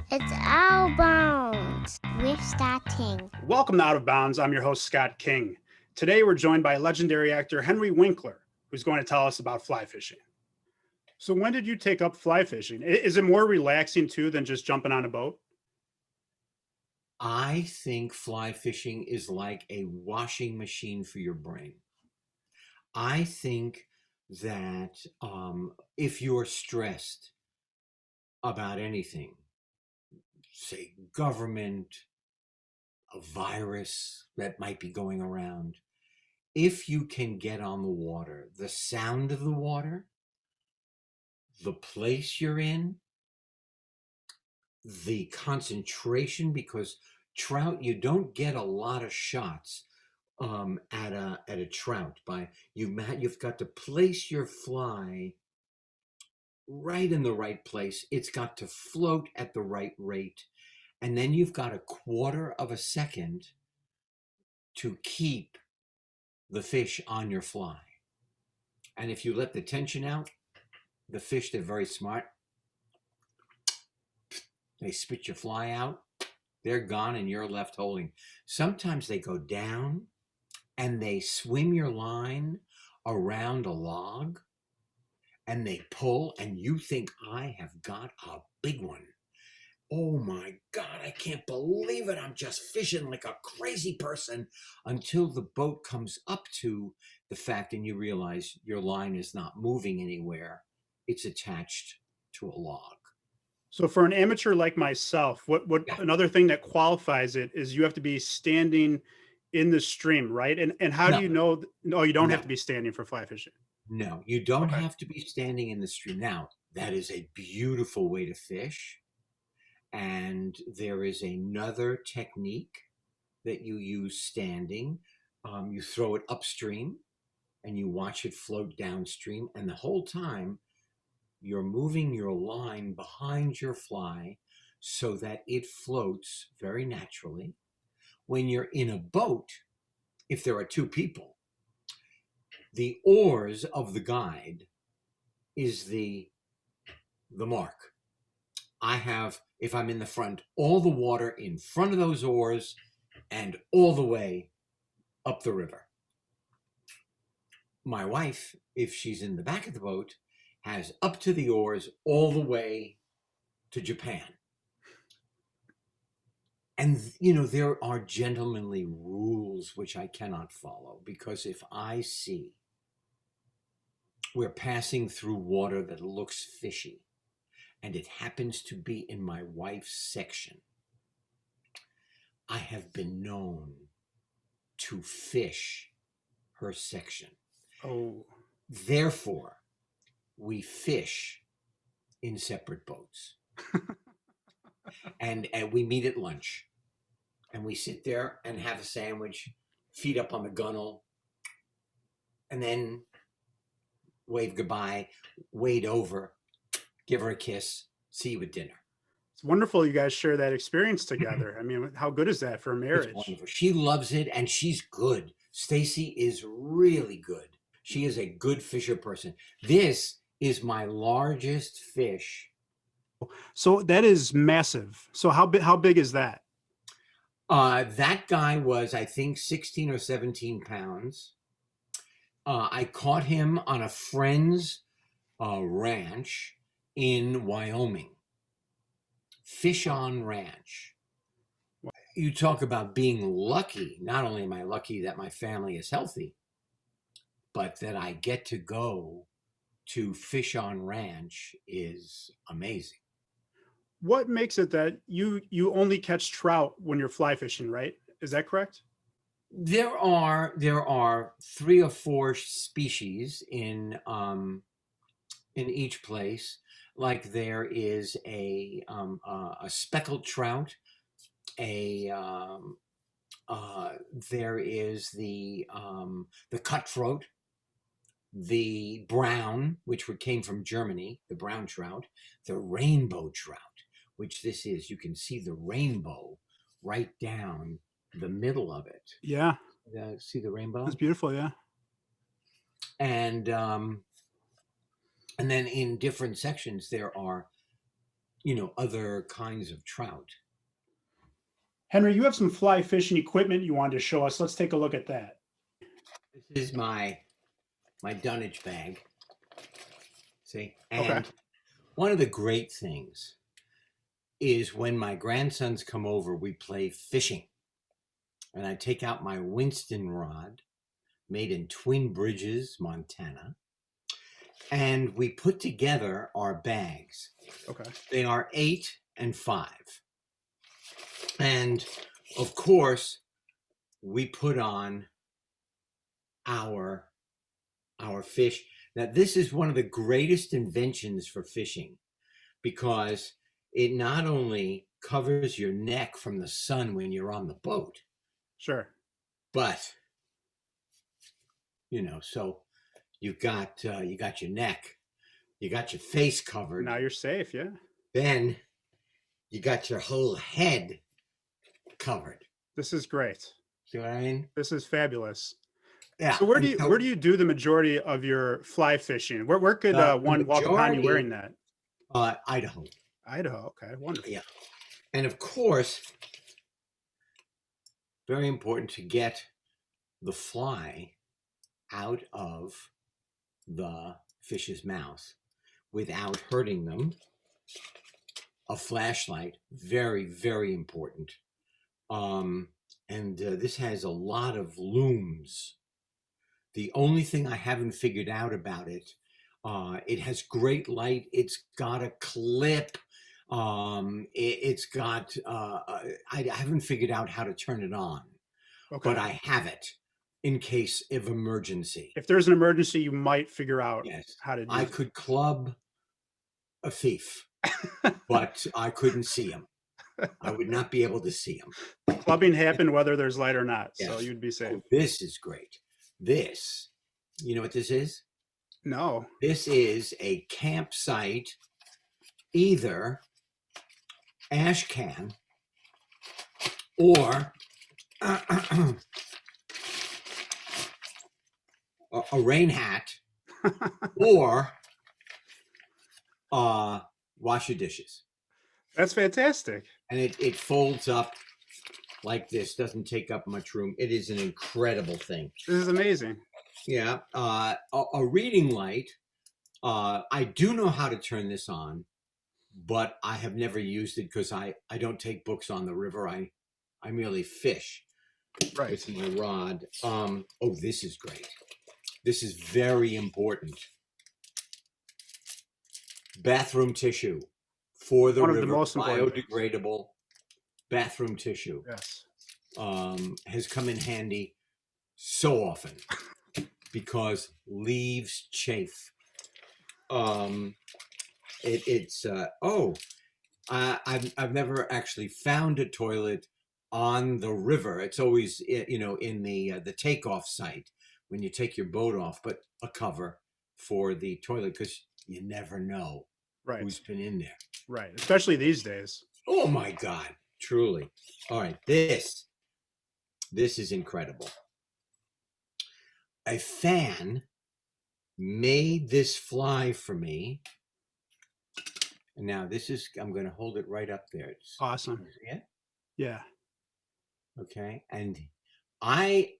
It's Out of Bounds with Scott King. Welcome to Out of Bounds. I'm your host, Scott King. Today, we're joined by legendary actor Henry Winkler, who's going to tell us about fly fishing. So, when did you take up fly fishing? Is it more relaxing too than just jumping on a boat? I think fly fishing is like a washing machine for your brain. I think that if you're stressed about anything, say government, a virus that might be going around, if you can get on the water, the sound of the water, the place you're in, the concentration, because trout, you don't get a lot of shots at a trout. By you've got to place your fly right in the right place. It's got to float at the right rate, and then you've got a quarter of a second to keep the fish on your fly. And if you let the tension out, the fish, they're very smart. They spit your fly out, they're gone, and you're left holding. Sometimes they go down and they swim your line around a log and they pull, and you think, I have got a big one. Oh my God, I can't believe it. I'm just fishing like a crazy person until the boat comes up to the fact and you realize your line is not moving anywhere. It's attached to a log. So, for an amateur like myself, what Yeah. another thing that qualifies it is you have to be standing in the stream, right? And how do No, you know? No, you don't have no, to be standing for fly fishing. no. You don't Okay. have to be standing in the stream. Now, that is a beautiful way to fish. And there is another technique that you use standing. You throw it upstream and you watch it float downstream. And the whole time you're moving your line behind your fly so that it floats very naturally. When you're in a boat, if there are two people, the oars of the guide is the mark. I have, if I'm in the front, all the water in front of those oars and all the way up the river. My wife, if she's in the back of the boat, has up to the oars all the way to Japan. And, there are gentlemanly rules which I cannot follow, because if I see we're passing through water that looks fishy and it happens to be in my wife's section, I have been known to fish her section. Oh, Therefore, we fish in separate boats. and we meet at lunch. And we sit there and have a sandwich, feet up on the gunnel, and then wave goodbye, wade over, give her a kiss, see you at dinner. it's wonderful you guys share that experience together. I mean, how good is that for a It's marriage? wonderful. She loves it, and she's good. Stacy is really good. She is a good fisher person. This is my largest fish. So that is massive. So how big is that? That guy was, I think, 16 or 17 pounds. I caught him on a friend's ranch in Wyoming. Fish on Ranch. You talk about being lucky. Not only am I lucky that my family is healthy, but that I get to go to Fish on Ranch is amazing. What makes it that you only catch trout when you're fly fishing, right? Is that correct? There are 3 or 4 species in each place. Like there is a speckled trout, a there is the cutthroat, the brown, which came from Germany, the brown trout, the rainbow trout, which this is. You can see the rainbow right down the middle of it. Yeah, See the rainbow? that's beautiful. Yeah. And then in different sections there are, other kinds of trout. Henry, you have some fly fishing equipment you wanted to show us. Let's take a look at that. This is my dunnage bag. See? Okay. And one of the great things is when my grandsons come over, we play fishing. And I take out my Winston rod, made in Twin Bridges, Montana, and we put together our bags. Okay. They are 8 and 5. And of course, we put on our fish. Now, this is one of the greatest inventions for fishing because it not only covers your neck from the sun when you're on the boat, Sure. but so you got your neck, you got your face covered. Now you're safe, yeah. Then you got your whole head covered. This is great. See what I mean? This is fabulous. Yeah. So where do you do the majority of your fly fishing? Where could one walk upon you wearing that? Idaho. Idaho. Okay, wonderful. Yeah. And of course, very important to get the fly out of the fish's mouth without hurting them. A flashlight, very, very important. And this has a lot of looms. The only thing I haven't figured out about it, it has great light. It's got a clip. It's got, I haven't figured out how to turn it on, Okay. but I have it in case of emergency. If there's an emergency, you might figure out Yes. how to do I it. could club a thief, but I couldn't see him. I would not be able to see him. Clubbing happened whether there's light or not, so Yes. you'd be safe. Oh, this is great. This, you know what this is? No. This is a campsite, either ash can or a rain hat or wash your dishes. That's fantastic. And it folds up like this, doesn't take up much room. It is an incredible thing. This is amazing. Yeah. A reading light. I do know how to turn this on, but I have never used it because I don't take books on the river. I merely fish Right. with my rod. Oh, this is great. This is very important. Bathroom tissue for the One of river. the most important things. Biodegradable bathroom tissue. Yes. Has come in handy so often because leaves chafe. I've never actually found a toilet on the river. It's always in the takeoff site when you take your boat off, but a cover for the toilet because you never know Right. who's been in there. Right. Especially these days. Oh my God, truly. All right, this is incredible. A fan made this fly for me. And now I'm going to hold it right up there. Awesome. Yeah. Yeah. Okay. And I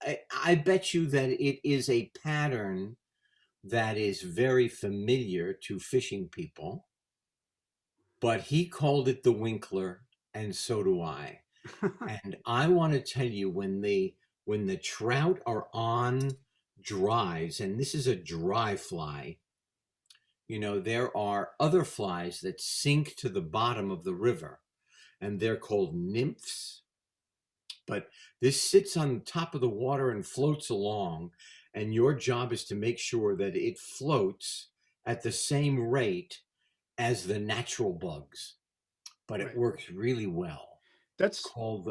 bet you that it is a pattern that is very familiar to fishing people, but he called it the Winkler, and so do I. And I want to tell you, when the trout are on dries, and this is a dry fly, there are other flies that sink to the bottom of the river, and they're called nymphs. But this sits on top of the water and floats along, and your job is to make sure that it floats at the same rate as the natural bugs. But it Right. works really well. That's Called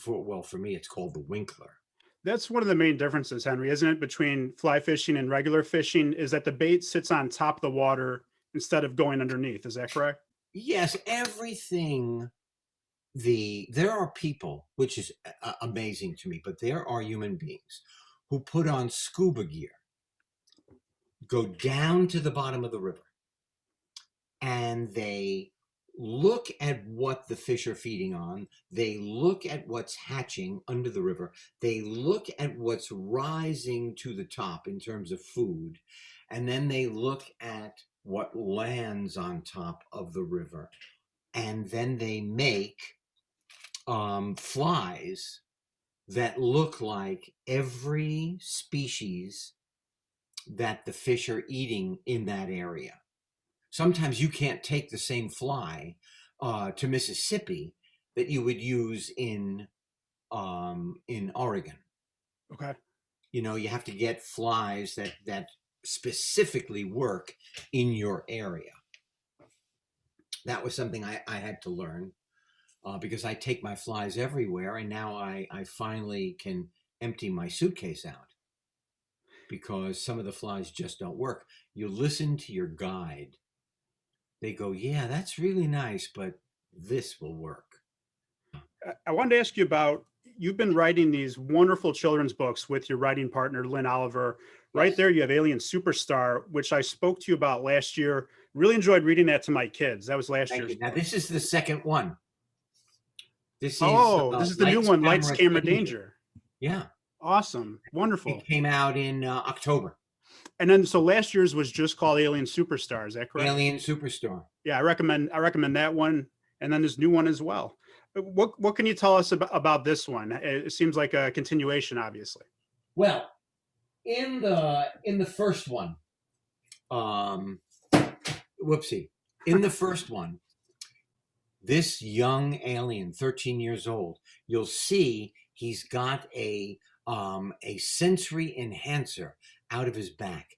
for me, it's called the Winkler. That's one of the main differences, Henry, isn't it, between fly fishing and regular fishing, is that the bait sits on top of the water instead of going underneath. Is that correct? Yes, everything. There are people, which is amazing to me, but there are human beings who put on scuba gear, go down to the bottom of the river, and they look at what the fish are feeding on. They look at what's hatching under the river. They look at what's rising to the top in terms of food. And then they look at what lands on top of the river. And then they make flies that look like every species that the fish are eating in that area. Sometimes you can't take the same fly to Mississippi that you would use in Oregon. Okay. You know, you have to get flies that specifically work in your area. That was something I had to learn because I take my flies everywhere, and now I finally can empty my suitcase out because some of the flies just don't work. You listen to your guide. They go, yeah, that's really nice, but this will work. I wanted to ask you about, you've been writing these wonderful children's books with your writing partner, Lynn Oliver. Right there, you have Alien Superstar, which I spoke to you about last year. Really enjoyed reading that to my kids. That was last year's. Now, this is the second one. This is this is the new one, Lights, Camera, Danger. Yeah. Awesome. Wonderful. It came out in October. And then, so last year's was just called Alien Superstar. Is that correct? Alien Superstar. Yeah, I recommend that one, and then this new one as well. What can you tell us about this one? It seems like a continuation, obviously. Well, in the first one, in the first one, this young alien, 13 years old, you'll see he's got a sensory enhancer out of his back.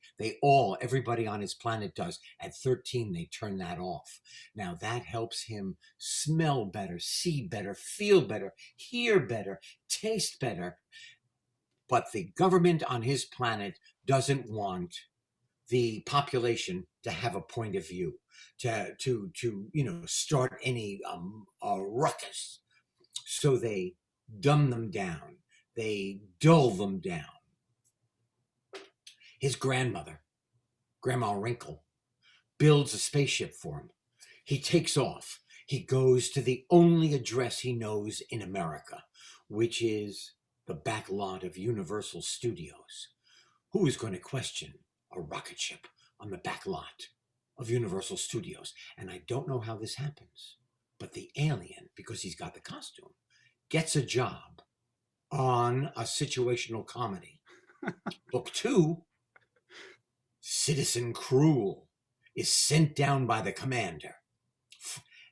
Everybody on his planet does. At 13, they turn that off. Now that helps him smell better, see better, feel better, hear better, taste better. But the government on his planet doesn't want the population to have a point of view, to start any ruckus. So they dumb them down. They dull them down. His grandmother, Grandma Winkler, builds a spaceship for him. He takes off. He goes to the only address he knows in America, which is the back lot of Universal Studios. Who is going to question a rocket ship on the back lot of Universal Studios? And I don't know how this happens, but the alien, because he's got the costume, gets a job on a situational comedy. Book 2, Citizen Cruel is sent down by the commander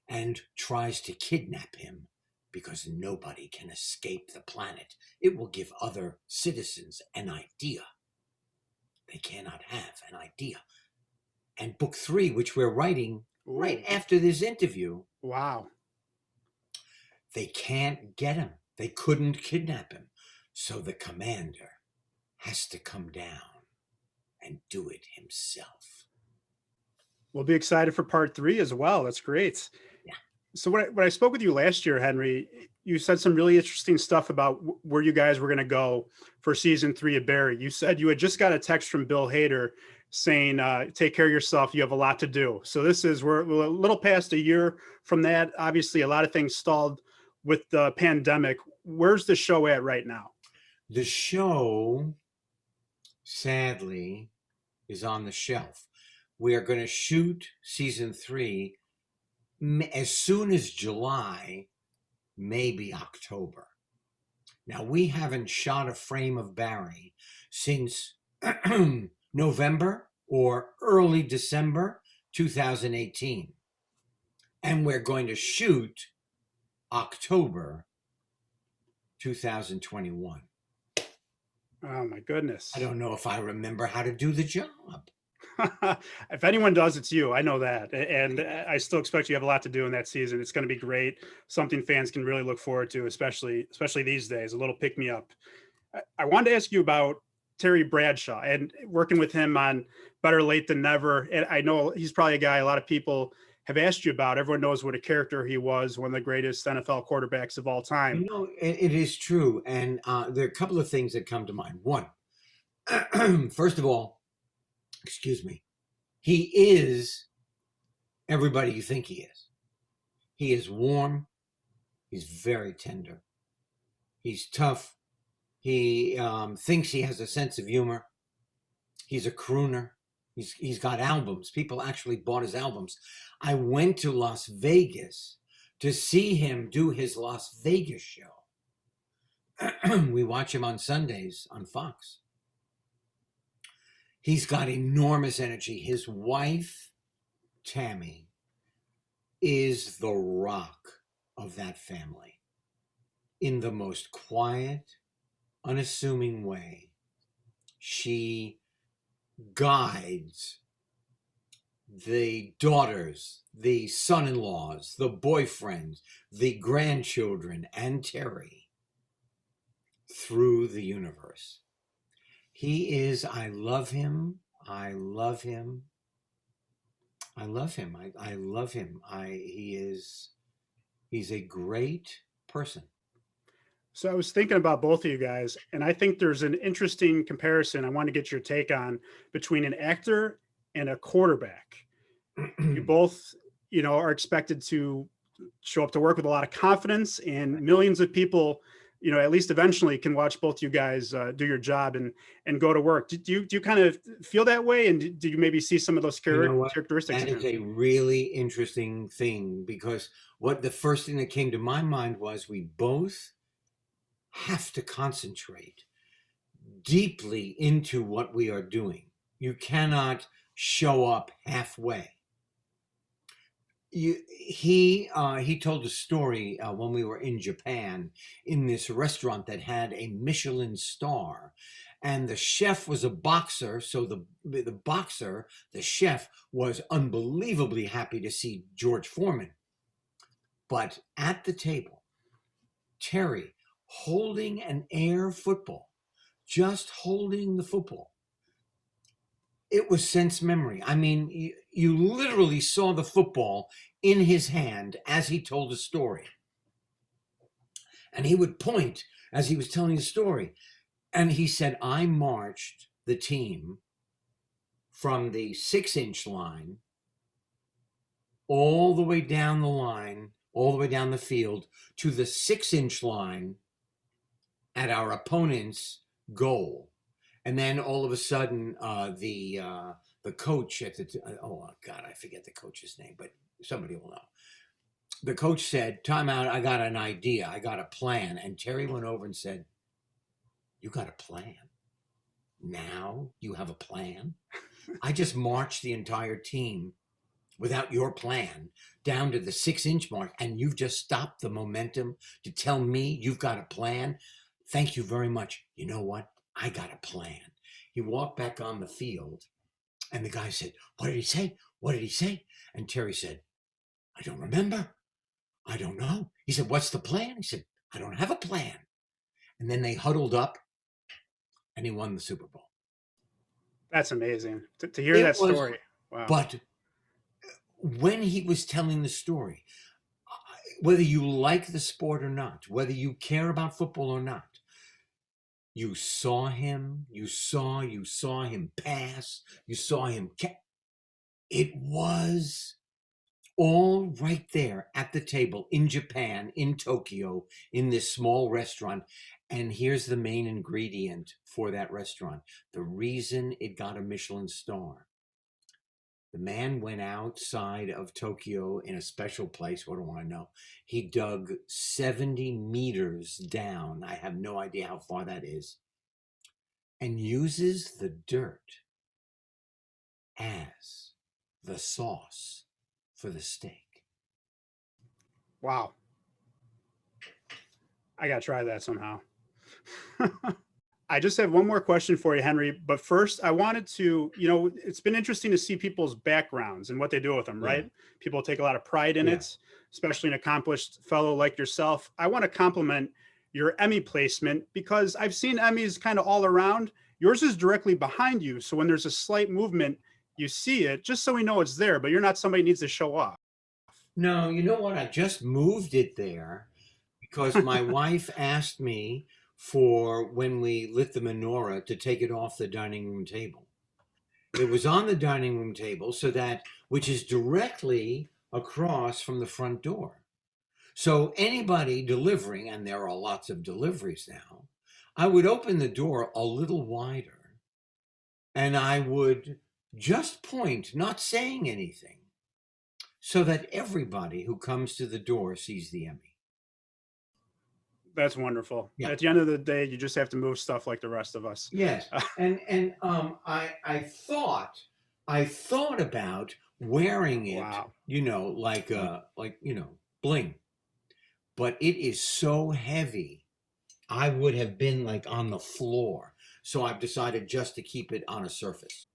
and tries to kidnap him because nobody can escape the planet. It will give other citizens an idea. They cannot have an idea. And book 3, which we're writing right after this interview. Wow. They can't get him. They couldn't kidnap him. So the commander has to come down and do it himself. We'll be excited for part 3 as well. That's great. Yeah. So when I spoke with you last year, Henry, you said some really interesting stuff about where you guys were going to go for season 3 of Barry. You said you had just got a text from Bill Hader saying, take care of yourself. You have a lot to do. So we're a little past a year from that. Obviously, a lot of things stalled with the pandemic. Where's the show at right now? The show, sadly, is on the shelf. We are going to shoot season 3 as soon as July, maybe October. Now, we haven't shot a frame of Barry since November or early December 2018. And we're going to shoot October 2021. Oh, my goodness. I don't know if I remember how to do the job. If anyone does, it's you. I know that. And I still expect you have a lot to do in that season. It's going to be great. Something fans can really look forward to, especially these days, a little pick me up. I wanted to ask you about Terry Bradshaw and working with him on Better Late Than Never. And I know he's probably a guy a lot of people have asked you about. Everyone knows what a character he was, one of the greatest NFL quarterbacks of all time. You know, it is true. And there are a couple of things that come to mind. One, first of all, excuse me, he is everybody you think he is. He is warm. He's very tender. He's tough. He thinks he has a sense of humor. He's a crooner. He's got albums. People actually bought his albums. I went to Las Vegas to see him do his Las Vegas show. We watch him on Sundays on Fox. He's got enormous energy. His wife, Tammy, is the rock of that family in the most quiet, unassuming way. She guides the daughters, the son-in-laws, the boyfriends, the grandchildren, and Terry through the universe. He is, I love him. I love him. I love him. I love him. He's a great person. So I was thinking about both of you guys, and I think there's an interesting comparison I want to get your take on between an actor and a quarterback. You both, are expected to show up to work with a lot of confidence, and millions of people, at least eventually can watch both you guys do your job and go to work. Do you kind of feel that way? And do you maybe see some of those characteristics? That is a really interesting thing, because the first thing that came to my mind was we both have to concentrate deeply into what we are doing. You cannot show up halfway. He told a story when we were in Japan in this restaurant that had a Michelin star, and the chef was a boxer. So the chef was unbelievably happy to see George Foreman. But at the table, Terry, holding an air football, just holding the football. It was sense memory. I mean, you literally saw the football in his hand as he told the story. And he would point as he was telling the story. And he said, I marched the team from the 6-inch line all the way down the line, all the way down the field to the 6-inch line at our opponent's goal. And then all of a sudden, the coach at oh God, I forget the coach's name, but somebody will know. The coach said, "Timeout, I got an idea. I got a plan." And Terry went over and said, "You got a plan? Now you have a plan? I just marched the entire team without your plan down to the 6-inch mark, and you've just stopped the momentum to tell me you've got a plan? Thank you very much. You know what? I got a plan." He walked back on the field, and the guy said, "What did he say? What did he say?" And Terry said, "I don't remember. I don't know." He said, "What's the plan?" He said, "I don't have a plan." And then they huddled up, and he won the Super Bowl. That's amazing to hear that story. Wow. But when he was telling the story, whether you like the sport or not, whether you care about football or not, you saw him pass, you saw him. It was all right there at the table in Japan, in Tokyo, in this small restaurant. And here's the main ingredient for that restaurant. The reason it got a Michelin star. The man went outside of Tokyo in a special place. What do I know? He dug 70 meters down. I have no idea how far that is. And uses the dirt as the sauce for the steak. Wow. I got to try that somehow. I just have one more question for you, Henry. But first, I wanted to, it's been interesting to see people's backgrounds and what they do with them, right? People take a lot of pride in it, especially an accomplished fellow like yourself. I want to compliment your Emmy placement because I've seen Emmys kind of all around. Yours is directly behind you. So when there's a slight movement, you see it just so we know it's there, but you're not somebody who needs to show off. No, you know what? I just moved it there because my wife asked me for when we lit the menorah to take it off the dining room table. It was on the dining room table, which is directly across from the front door. So anybody delivering, and there are lots of deliveries now, I would open the door a little wider and I would just point, not saying anything, so that everybody who comes to the door sees the Emmy. That's wonderful. Yeah. At the end of the day, you just have to move stuff like the rest of us. Yes, and I thought about wearing it, Wow. like bling, but it is so heavy, I would have been like on the floor. So I've decided just to keep it on a surface.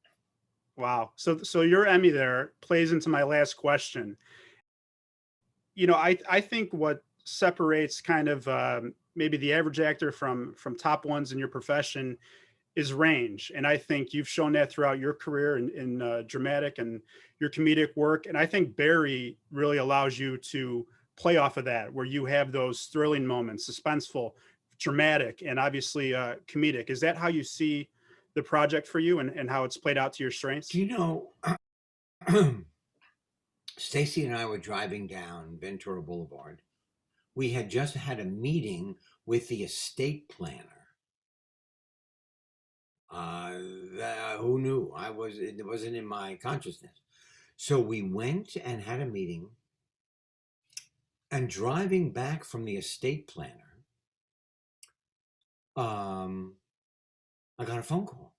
Wow. So your Emmy there plays into my last question. I think what separates kind of maybe the average actor from top ones in your profession is range, and I think you've shown that throughout your career in dramatic and your comedic work. And I think Barry really allows you to play off of that, where you have those thrilling moments, suspenseful, dramatic, and obviously comedic. Is that how you see the project for you, and how it's played out to your strengths? Do you know, Stacy and I were driving down Ventura Boulevard. We had just had a meeting with the estate planner. Who knew? It wasn't in my consciousness. So we went and had a meeting, and driving back from the estate planner, I got a phone call.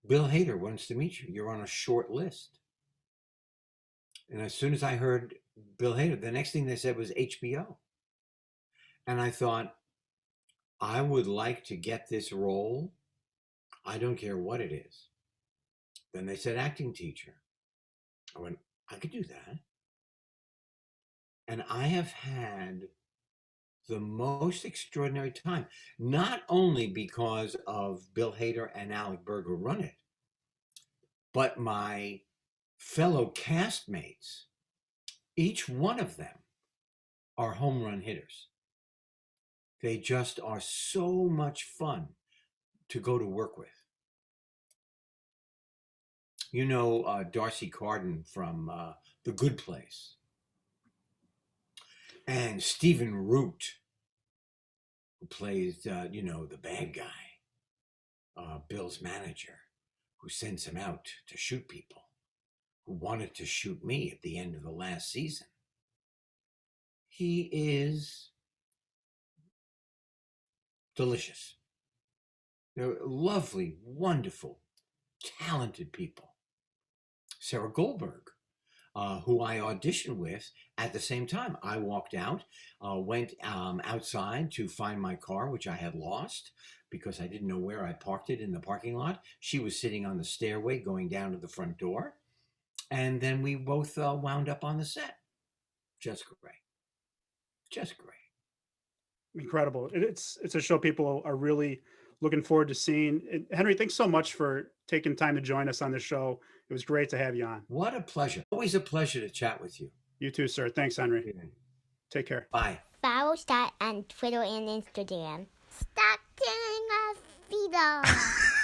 Bill Hader wants to meet you. You're on a short list. And as soon as I heard Bill Hader, the next thing they said was HBO. And I thought, I would like to get this role. I don't care what it is. Then they said acting teacher. I went, I could do that. And I have had the most extraordinary time, not only because of Bill Hader and Alec Berger run it, but my fellow castmates, each one of them are home run hitters. They just are so much fun to go to work with. Darcy Carden from The Good Place, and Stephen Root, who plays, the bad guy, Bill's manager, who sends him out to shoot people, who wanted to shoot me at the end of the last season. He is delicious. They're lovely, wonderful, talented people. Sarah Goldberg, who I auditioned with at the same time. I walked out, went outside to find my car, which I had lost because I didn't know where I parked it in the parking lot. She was sitting on the stairway going down to the front door. And then we both wound up on the set. Just great. Just great. Incredible. It's a show people are really looking forward to seeing. Henry, thanks so much for taking time to join us on the show. It was great to have you on. What a pleasure. Always a pleasure to chat with you. You too, sir. Thanks, Henry. Take care. Bye. Follow Stat on Twitter and Instagram. Start getting a feeder.